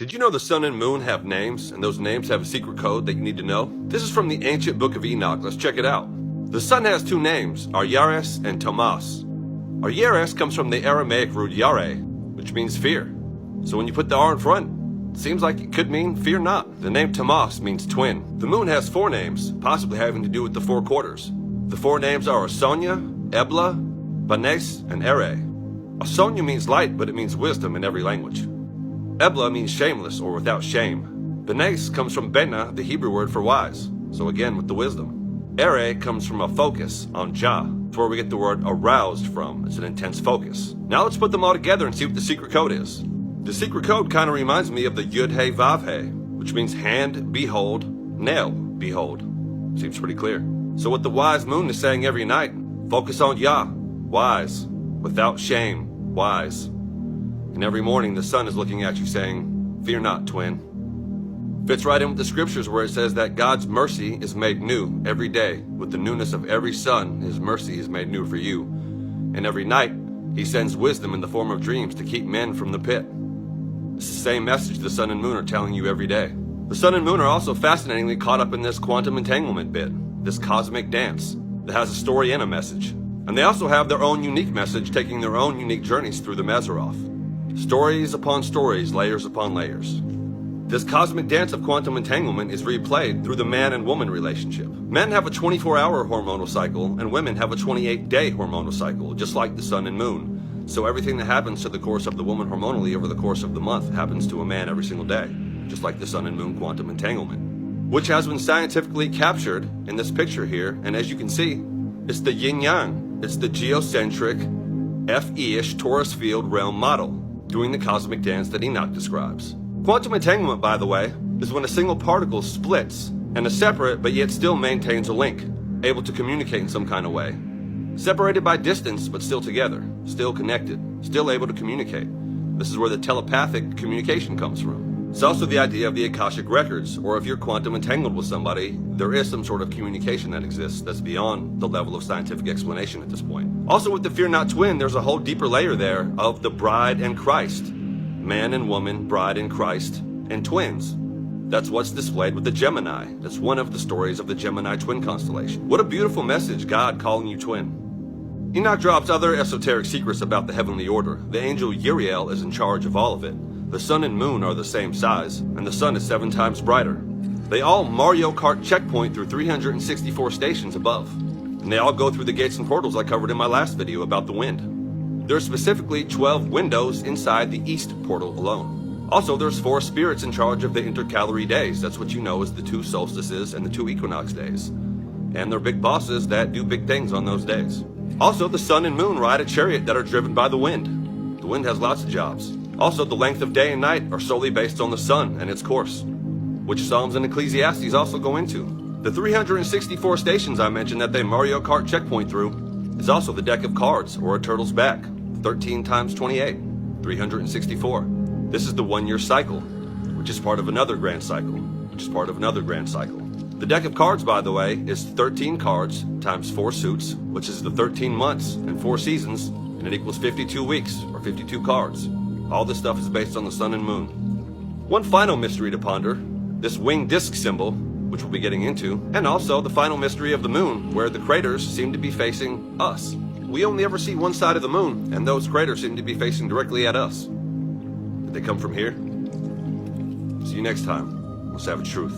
Did you know the sun and moon have names, and those names have a secret code that you need to know? This is from the ancient book of Enoch. Let's check it out. The sun has two names, Aryares and Tomas. Aryares comes from the Aramaic root yare, which means fear. So when you put the R in front, it seems like it could mean fear not. The name Tomas means twin. The moon has four names, possibly having to do with the four quarters. The four names are Asonia, Ebla, Banes, and Ere. Asonia means light, but it means wisdom in every language. Ebla means shameless or without shame. Banes comes from Bena, the Hebrew word for wise, so again with the wisdom. Ere comes from a focus on Jah. It's where we get the word aroused from. It's an intense focus. Now let's put them all together and see what the secret code is. The secret code kind of reminds me of the Yud He Vav He, which means hand, behold, nail, behold. Seems pretty clear. So what the wise moon is saying every night, focus on Yah, wise, without shame, wise. And every morning the sun is looking at you saying, fear not, twin. Fits right in with the scriptures where it says that God's mercy is made new every day. With the newness of every sun, his mercy is made new for you. And every night, he sends wisdom in the form of dreams to keep men from the pit. It's the same message the sun and moon are telling you every day. The sun and moon are also fascinatingly caught up in this quantum entanglement bit, this cosmic dance that has a story and a message. And they also have their own unique message, taking their own unique journeys through the Mazzaroth. Stories upon stories, layers upon layers. This cosmic dance of quantum entanglement is replayed through the man and woman relationship. Men have a 24-hour hormonal cycle, and women have a 28-day hormonal cycle, just like the sun and moon. So everything that happens to the course of the woman hormonally over the course of the month happens to a man every single day, just like the sun and moon quantum entanglement, which has been scientifically captured in this picture here. And as you can see, it's the yin-yang. It's the geocentric, Fe-ish torus field realm model, doing the cosmic dance that Enoch describes. Quantum entanglement, by the way, is when a single particle splits and is separate but yet still maintains a link, able to communicate in some kind of way. Separated by distance but still together, still connected, still able to communicate. This is where the telepathic communication comes from. It's also the idea of the Akashic records, or if you're quantum entangled with somebody, there is some sort of communication that exists that's beyond the level of scientific explanation at this point. Also with the Fear Not twin, there's a whole deeper layer there of the bride and Christ. Man and woman, bride and Christ, and twins. That's what's displayed with the Gemini. That's one of the stories of the Gemini twin constellation. What a beautiful message, God calling you twin. Enoch drops other esoteric secrets about the heavenly order. The angel Uriel is in charge of all of it. The sun and moon are the same size, and the sun is 7 times brighter. They all Mario Kart checkpoint through 364 stations above. And they all go through the gates and portals I covered in my last video about the wind. There's specifically 12 windows inside the east portal alone. Also, there's 4 spirits in charge of the intercalary days. That's what you know as the 2 solstices and the 2 equinox days. And they're big bosses that do big things on those days. Also, the sun and moon ride a chariot that are driven by the wind. The wind has lots of jobs. Also, the length of day and night are solely based on the sun and its course, which Psalms and Ecclesiastes also go into. The 364 stations I mentioned that they Mario Kart checkpoint through is also the deck of cards, or a turtle's back. 13 times 28, 364. This is the 1-year cycle, which is part of another grand cycle, which is part of another grand cycle. The deck of cards, by the way, is 13 cards times 4 suits, which is the 13 months and 4 seasons, and it equals 52 weeks, or 52 cards. All this stuff is based on the sun and moon. One final mystery to ponder, this winged disc symbol, which we'll be getting into, and also the final mystery of the moon, where the craters seem to be facing us. We only ever see one side of the moon, and those craters seem to be facing directly at us. Did they come from here? See you next time on Savage Truth.